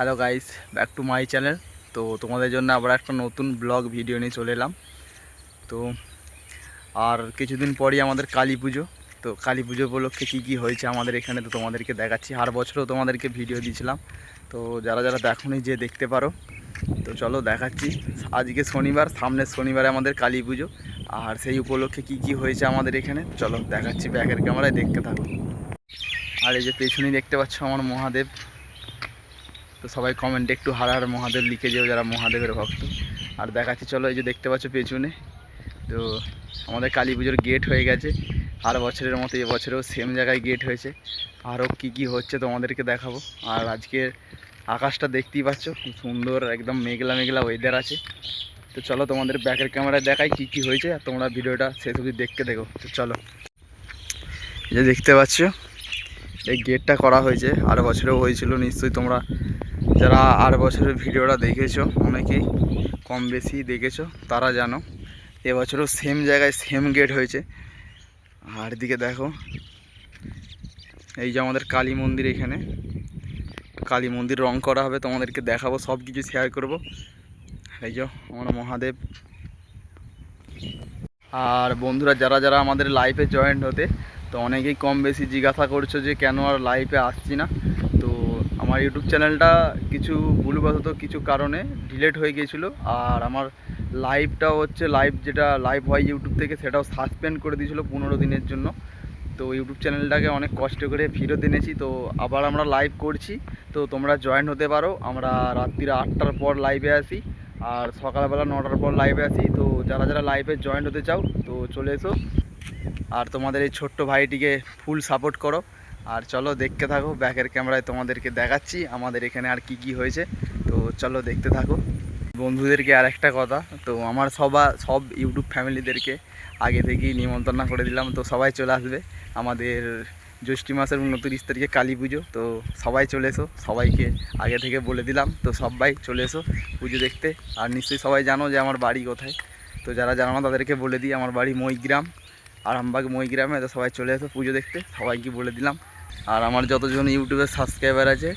Hello guys, back to my channel. তো তোমাদের জন্য আবার একটা নতুন ব্লগ ভিডিও নিয়ে চলে এলাম। তো আর কিছুদিন পরই আমাদের কালী পুজো। তো কালী পুজো উপলক্ষে কী কী হয়েছে আমাদের এখানে তো তোমাদেরকে দেখাচ্ছি। আর বছরও তোমাদেরকে ভিডিও দিয়েছিলাম, তো যারা যারা দেখোনি যে দেখতে পারো। তো চলো দেখাচ্ছি। আজকে শনিবার, সামনের শনিবারে আমাদের কালী পুজো, আর সেই উপলক্ষে কী কী হয়েছে আমাদের এখানে চলো দেখাচ্ছি। ব্যাকের ক্যামেরায় দেখতে থাকো। আর এই যে পেছনেই দেখতে পাচ্ছ আমার মহাদেব। তো সবাই কমেন্টে একটু হার হার মহাদেব লিখে যেও যারা মহাদেবের ভক্ত। আর দেখাচ্ছি চলো, এই যে দেখতে পাচ্ছ পেছনে। তো আমাদের কালী পুজোর গেট হয়ে গেছে। আর বছরের মতো এবছরেও সেম জায়গায় গেট হয়েছে। আরও কি কি হচ্ছে তোমাদেরকে দেখাবো। আর আজকে আকাশটা দেখতেই পাচ্ছ, খুব সুন্দর, একদম মেঘলা মেঘলা ওয়েদার আছে। তো চলো তোমাদের ব্যাকের ক্যামেরায় দেখাই কি কি হয়েছে, আর তোমরা ভিডিওটা শেষ অবধি দেখতে দেখো। তো চলো, এই যে দেখতে পাচ্ছ এই গেটটা করা হয়েছে, আর বছরেও হয়েছিল। নিশ্চয়ই তোমরা যারা আর বছরের ভিডিওটা দেখেছো, অনেকেই কম বেশি দেখেছো, তারা জানো এবছরও সেম জায়গায় সেম গেট হয়েছে। আর এদিকে দেখো, এই যে আমাদের কালী মন্দির, এখানে কালী মন্দির রং করা হবে, তোমাদেরকে দেখাবো, সব কিছু শেয়ার করব। এই যে আমার মহাদেব। আর বন্ধুরা যারা যারা আমাদের লাইভে জয়েন্ট হতে, তো অনেকেই কম বেশি জিজ্ঞাসা করছো যে কেন আর লাইভে আসছি না। তো আমার ইউটিউব চ্যানেলটা কিছু ভুলবশত কিছু কারণে ডিলেট হয়ে গিয়েছিলো। আর আমার লাইভটাও হচ্ছে যেটা লাইভ হয় ইউটিউব থেকে, সেটাও সাসপেন্ড করে দিয়েছিলো 15 দিনের জন্য। তো ইউটিউব চ্যানেলটাকে অনেক কষ্ট করে ফেরত এনেছি। তো আবার আমরা লাইভ করছি, তো তোমরা জয়েন হতে পারো। আমরা রাত্রিরে 8টার পর লাইভে আসি, আর সকালবেলা 9টার পর লাইভে আসি। তো যারা যারা লাইভে জয়েন হতে চাও তো চলে এসো, আর তোমাদের এই ছোট্ট ভাইটিকে ফুল সাপোর্ট করো। আর চলো দেখতে থাকো, ব্যাকের ক্যামেরায় তোমাদেরকে দেখাচ্ছি আমাদের এখানে আর কি কি হয়েছে। তো চলো দেখতে থাকো। বন্ধুদেরকে আর একটা কথা, তো আমার সব ইউটিউব ফ্যামিলিদেরকে আগে থেকেই নিমন্ত্রণ করে দিলাম। তো সবাই চলে আসবে আমাদের জ্যৈষ্ঠী মাসের 29 তারিখে কালী পুজো। তো সবাই চলে এসো, সবাইকে আগে থেকে বলে দিলাম। তো সবাই চলে এসো পুজো দেখতে। আর নিশ্চয়ই সবাই জানো যে আমার বাড়ি কোথায়। তো যারা জানো না তাদেরকে বলে দিই, আমার বাড়ি মইগ্রাম, আরামবাগ মইগ্রামে। তো সবাই চলে এসো পুজো দেখতে, সবাইকে বলে দিলাম। আর আমার যতজন ইউটিউবের সাবস্ক্রাইবার আছে,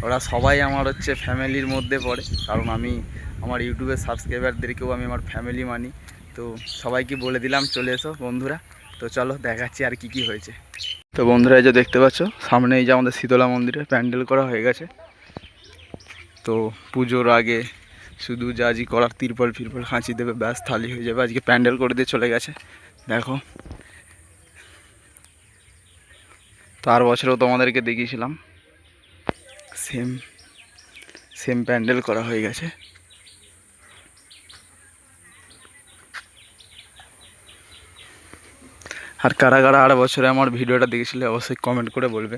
ওরা সবাই আমার হচ্ছে ফ্যামিলির মধ্যে পড়ে, কারণ আমি আমার ইউটিউবের সাবস্ক্রাইবারদেরকেও আমি আমার ফ্যামিলি মানি। তো সবাইকে বলে দিলাম চলে এসো বন্ধুরা। তো চলো দেখাচ্ছি আর কি কি হয়েছে। তো বন্ধুরা এই যে দেখতে পাচ্ছ সামনে, এই যে আমাদের শীতলা মন্দিরে প্যান্ডেল করা হয়ে গেছে। তো পুজোর আগে শুধু যা জি করার তিরপল ফিরপল খাঁচি দেবে, ব্যাস থালি হয়ে যাবে। আজকে প্যান্ডেল করে দিয়ে চলে গেছে, দেখো। তো আর বছরেও তোমাদেরকে দেখিয়েছিলাম, সেম সেম প্যান্ডেল করা হয়ে গেছে। আর কারা কারা আর বছরে আমার ভিডিওটা দেখেছিলে অবশ্যই কমেন্ট করে বলবে।